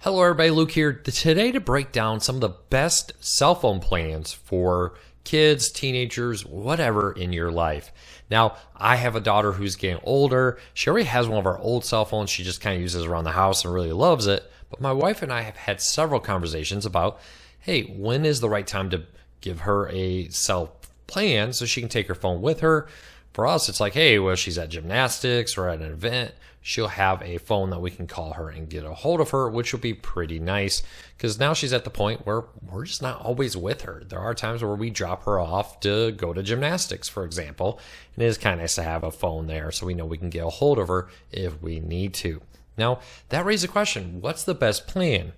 Hello everybody, Luke here today to break down some of the best cell phone plans for kids, teenagers, whatever in your life. Now, I have a daughter who's getting older. She already has one of our old cell phones. She just kind of uses around the house and really loves it. But my wife and I have had several conversations about, hey, when is the right time to give her a cell plan so she can take her phone with her? For us, it's like, hey, well, she's at gymnastics or at an event, she'll have a phone that we can call her and get a hold of her, which will be pretty nice because now she's at the point where we're just not always with her. There are times where we drop her off to go to gymnastics, for example, and it is kind of nice to have a phone there so we know we can get a hold of her if we need to. Now, that raises a question, what's the best plan?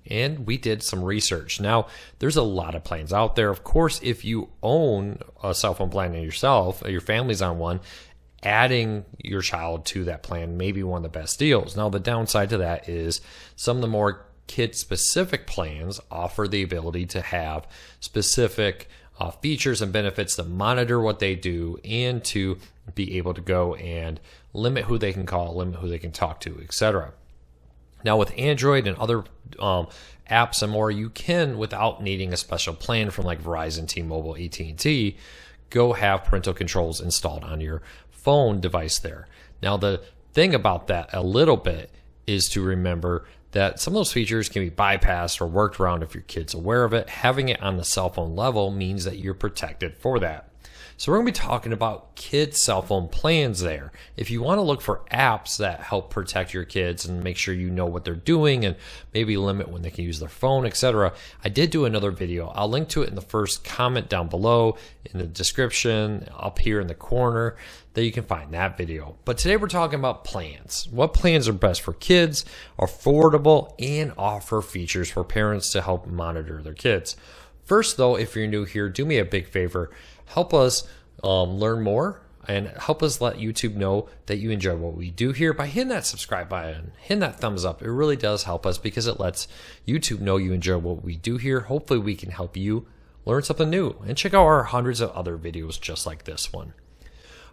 And we did some research. Now, there's a lot of plans out there. Of course, if you own a cell phone plan yourself, or your family's on one, adding your child to that plan may be one of the best deals. Now, the downside to that is some of the more kid-specific plans offer the ability to have specific features and benefits to monitor what they do and to be able to go and limit who they can call, limit who they can talk to, etc. Now, with Android and other apps and more, you can, without needing a special plan from like Verizon, T-Mobile, AT&T, go have parental controls installed on your phone device there. Now, the thing about that a little bit is to remember that some of those features can be bypassed or worked around if your kid's aware of it. Having it on the cell phone level means that you're protected for that. So we're going to be talking about kids' cell phone plans there. If you want to look for apps that help protect your kids and make sure you know what they're doing and maybe limit when they can use their phone, etc., I did do another video. I'll link to it in the first comment down below, in the description, up here in the corner, that you can find that video. But today we're talking about plans. What plans are best for kids, affordable, and offer features for parents to help monitor their kids. First, though, if you're new here, do me a big favor. Help us learn more and help us let YouTube know that you enjoy what we do here by hitting that subscribe button, hitting that thumbs up. It really does help us because it lets YouTube know you enjoy what we do here. Hopefully we can help you learn something new and check out our hundreds of other videos just like this one.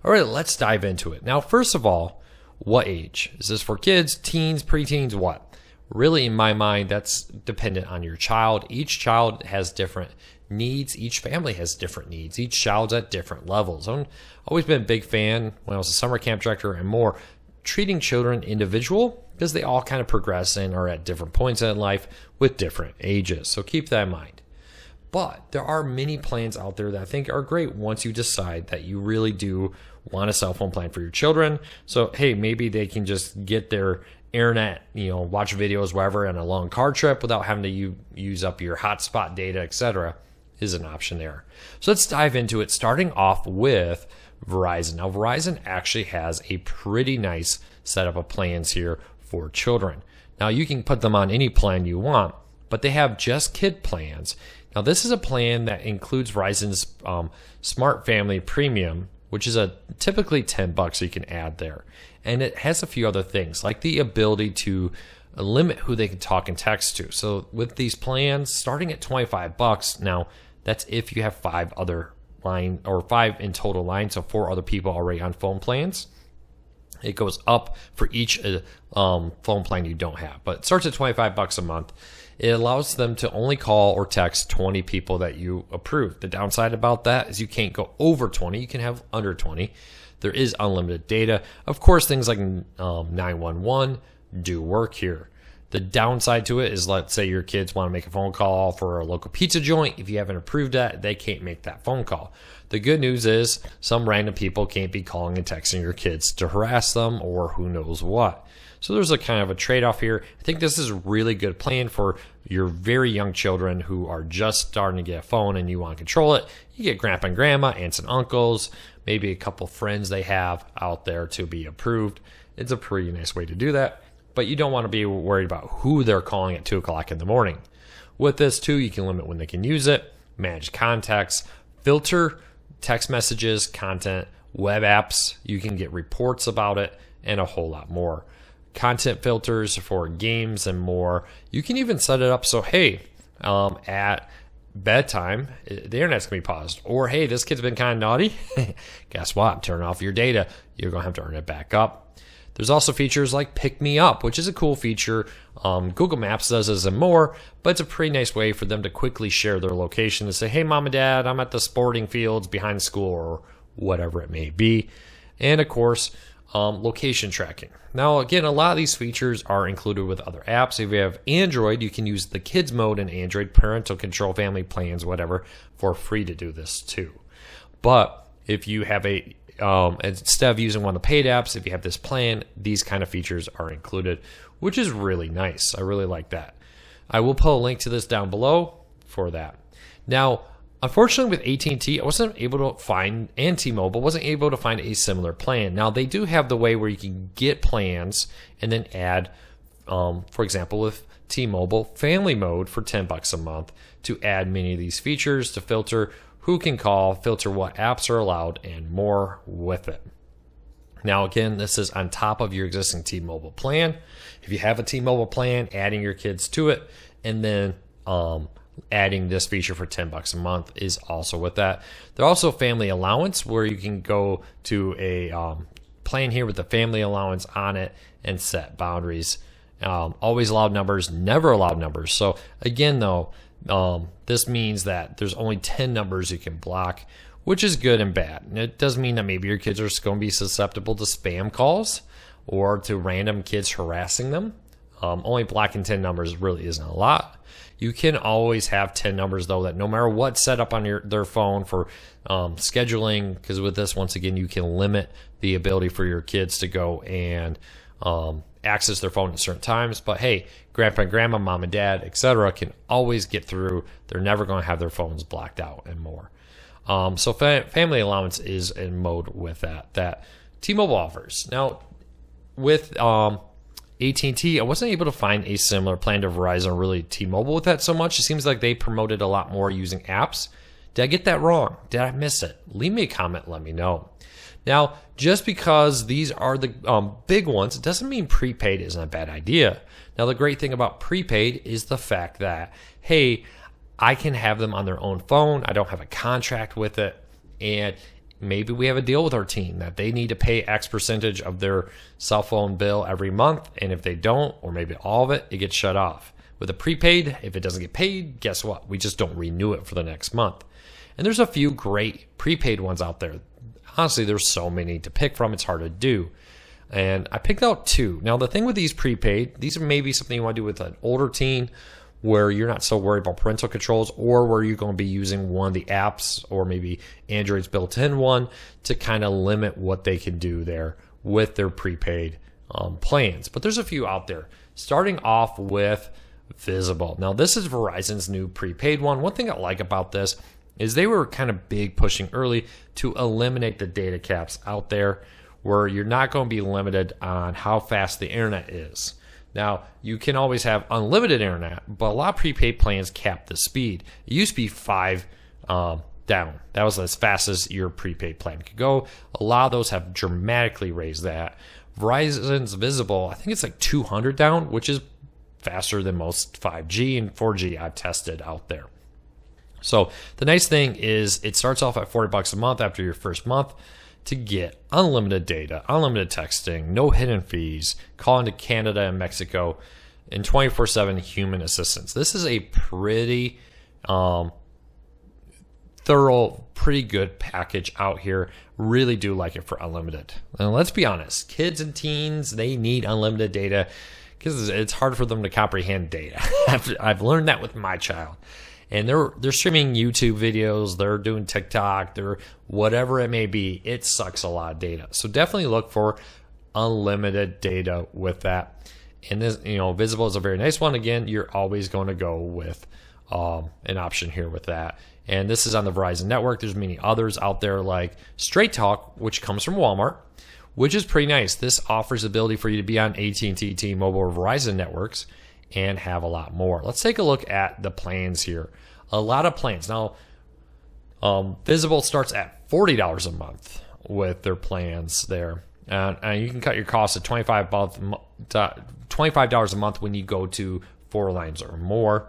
All right, let's dive into it. Now, first of all, what age? Is this for kids, teens, preteens, what? Really, in my mind, that's dependent on your child. Each child has different needs. Each family has different needs. Each child's at different levels. I've always been a big fan when I was a summer camp director and more, treating children individual because they all kind of progress and are at different points in life with different ages. So keep that in mind. But there are many plans out there that I think are great once you decide that you really do want a cell phone plan for your children. So, hey, maybe they can just get their internet, watch videos, whatever, on a long car trip without having to use up your hotspot data, etc. is an option there. So let's dive into it, starting off with Verizon. Now, Verizon actually has a pretty nice setup of plans here for children. Now, you can put them on any plan you want, but they have just kid plans. Now, this is a plan that includes Verizon's Smart Family Premium, which is typically $10 you can add there. And it has a few other things, like the ability to limit who they can talk and text to. So with these plans, starting at $25, now that's if you have 5 in total lines, so 4 other people already on phone plans. It goes up for each phone plan you don't have, but it starts at $25 a month. It allows them to only call or text 20 people that you approve. The downside about that is you can't go over 20. You can have under 20. There is unlimited data. Of course, things like 911 do work here. The downside to it is, let's say your kids want to make a phone call for a local pizza joint. If you haven't approved that, they can't make that phone call. The good news is some random people can't be calling and texting your kids to harass them or who knows what. So there's a kind of a trade-off here. I think this is a really good plan for your very young children who are just starting to get a phone and you want to control it. You get grandpa and grandma, aunts and uncles, maybe a couple friends they have out there to be approved. It's a pretty nice way to do that, but you don't want to be worried about who they're calling at 2 o'clock in the morning. With this too, you can limit when they can use it, manage contacts, filter text messages, content, web apps. You can get reports about it and a whole lot more. Content filters for games and more. You can even set it up so, hey, at bedtime, the internet's gonna be paused. Or, hey, this kid's been kind of naughty. Guess what? I'm turning off your data. You're gonna have to earn it back up. There's also features like Pick Me Up, which is a cool feature. Google Maps does this and more, but it's a pretty nice way for them to quickly share their location and say, hey, mom and dad, I'm at the sporting fields behind school, or whatever it may be. And of course, location tracking. Now, again, a lot of these features are included with other apps. If you have Android, you can use the kids mode in Android, parental control, family plans, whatever, for free to do this too. But if you have instead of using one of the paid apps, if you have this plan, these kind of features are included, which is really nice. I really like that. I will put a link to this down below for that. Now, unfortunately, with AT&T, I wasn't able to find, and T-Mobile, wasn't able to find a similar plan. Now, they do have the way where you can get plans and then add, for example, with T-Mobile, family mode for $10 a month to add many of these features to filter who can call, filter what apps are allowed, and more with it. Now, again, this is on top of your existing T-Mobile plan. If you have a T-Mobile plan, adding your kids to it, and then adding this feature for $10 a month is also with that. There's also family allowance, where you can go to a plan here with the family allowance on it and set boundaries. Always allowed numbers, never allowed numbers. So again, though, this means that there's only 10 numbers you can block, which is good and bad. And it does mean that maybe your kids are going to be susceptible to spam calls or to random kids harassing them. Only blocking 10 numbers really isn't a lot. You can always have 10 numbers, though, that no matter what's set up on their phone for scheduling, because with this, once again, you can limit the ability for your kids to go and access their phone at certain times. But hey, grandpa and grandma, mom and dad, etc., can always get through. They're never going to have their phones blacked out and more. So family allowance is in mode with that T-Mobile offers. Now, with AT&T, I wasn't able to find a similar plan to Verizon or really T-Mobile with that so much. It seems like they promoted a lot more using apps. Did I get that wrong? Did I miss it? Leave me a comment, let me know. Now, just because these are the big ones, it doesn't mean prepaid isn't a bad idea. Now, the great thing about prepaid is the fact that, hey, I can have them on their own phone. I don't have a contract with it. And maybe we have a deal with our team that they need to pay X percentage of their cell phone bill every month. And if they don't, or maybe all of it, it gets shut off. With a prepaid, if it doesn't get paid, guess what? We just don't renew it for the next month. And there's a few great prepaid ones out there. Honestly, there's so many to pick from, it's hard to do. And I picked out two. Now, the thing with these prepaid, these are maybe something you want to do with an older teen where you're not so worried about parental controls, or where you're going to be using one of the apps or maybe Android's built-in one to kind of limit what they can do there with their prepaid plans. But there's a few out there. Starting off with Visible. Now, this is Verizon's new prepaid one. One thing I like about this is they were kind of big pushing early to eliminate the data caps out there, where you're not going to be limited on how fast the internet is. Now, you can always have unlimited internet, but a lot of prepaid plans cap the speed. It used to be 5 down. That was as fast as your prepaid plan could go. A lot of those have dramatically raised that. Verizon's Visible, I think it's like 200 down, which is faster than most 5G and 4G I've tested out there. So the nice thing is it starts off at $40 a month after your first month to get unlimited data, unlimited texting, no hidden fees, calling to Canada and Mexico, and 24/7 human assistance. This is a pretty thorough, pretty good package out here. Really do like it for unlimited. And let's be honest, kids and teens, they need unlimited data because it's hard for them to comprehend data. I've learned that with my child. And they're streaming YouTube videos, they're doing TikTok, they're whatever it may be. It sucks a lot of data. So definitely look for unlimited data with that. And this, Visible is a very nice one. Again, you're always going to go with an option here with that. And this is on the Verizon network. There's many others out there like Straight Talk, which comes from Walmart, which is pretty nice. This offers the ability for you to be on AT&T, T-Mobile, or Verizon networks and have a lot more. Let's take a look at the plans here. A lot of plans. Now, Visible starts at $40 a month with their plans there. And you can cut your costs at $25 a month when you go to 4 lines or more.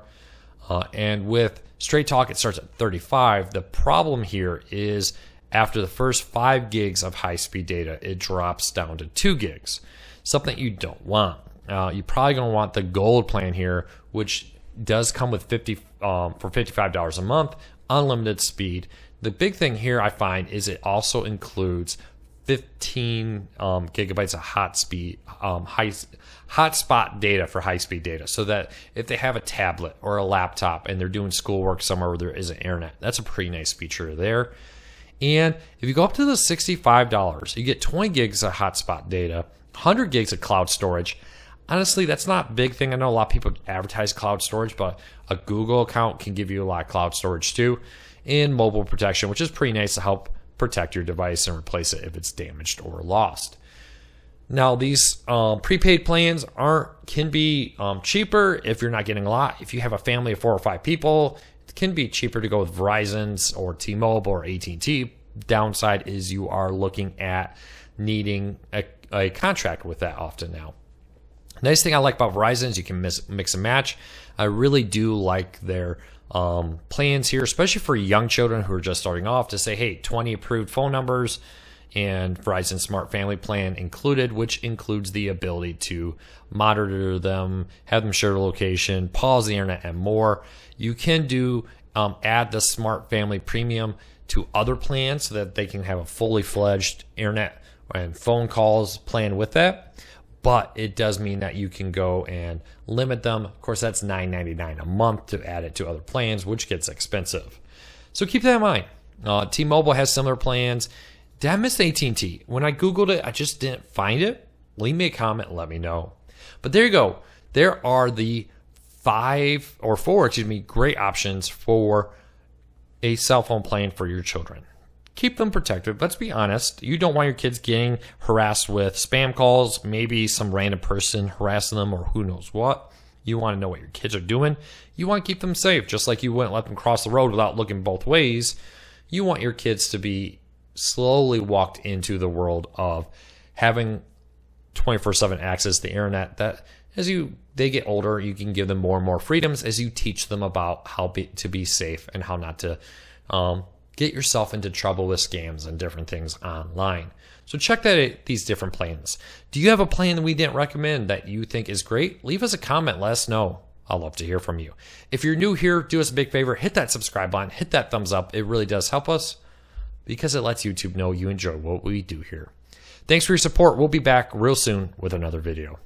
And with Straight Talk, it starts at $35. The problem here is after the first 5 gigs of high-speed data, it drops down to 2 gigs. something you don't want. You're probably going to want the gold plan here, which does come with for $55 a month, unlimited speed. The big thing here I find is it also includes 15 gigabytes of hotspot data for high-speed data, so that if they have a tablet or a laptop and they're doing schoolwork somewhere where there isn't internet, that's a pretty nice feature there. And if you go up to the $65, you get 20 gigs of hotspot data, 100 gigs of cloud storage. Honestly, that's not a big thing. I know a lot of people advertise cloud storage, but a Google account can give you a lot of cloud storage too. And mobile protection, which is pretty nice to help protect your device and replace it if it's damaged or lost. Now, these prepaid plans can be cheaper if you're not getting a lot. If you have a family of 4 or 5 people, it can be cheaper to go with Verizon's or T-Mobile or AT&T. Downside is you are looking at needing a contract with that often now. Nice thing I like about Verizon is you can mix and match. I really do like their plans here, especially for young children who are just starting off, to say, hey, 20 approved phone numbers and Verizon Smart Family Plan included, which includes the ability to monitor them, have them share the location, pause the internet, and more. You can do add the Smart Family Premium to other plans so that they can have a fully fledged internet and phone calls plan with that. But it does mean that you can go and limit them. Of course, that's $9.99 a month to add it to other plans, which gets expensive. So keep that in mind. T-Mobile has similar plans. Did I miss AT&T? When I Googled it, I just didn't find it. Leave me a comment and let me know. But there you go. There are the 4 great options for a cell phone plan for your children. Keep them protected. Let's be honest. You don't want your kids getting harassed with spam calls, maybe some random person harassing them or who knows what. You want to know what your kids are doing. You want to keep them safe, just like you wouldn't let them cross the road without looking both ways. You want your kids to be slowly walked into the world of having 24/7 access to the internet, that as they get older, you can give them more and more freedoms as you teach them about how to be safe and how not to get yourself into trouble with scams and different things online. So check these different plans. Do you have a plan that we didn't recommend that you think is great? Leave us a comment. Let us know. I'd love to hear from you. If you're new here, do us a big favor. Hit that subscribe button. Hit that thumbs up. It really does help us because it lets YouTube know you enjoy what we do here. Thanks for your support. We'll be back real soon with another video.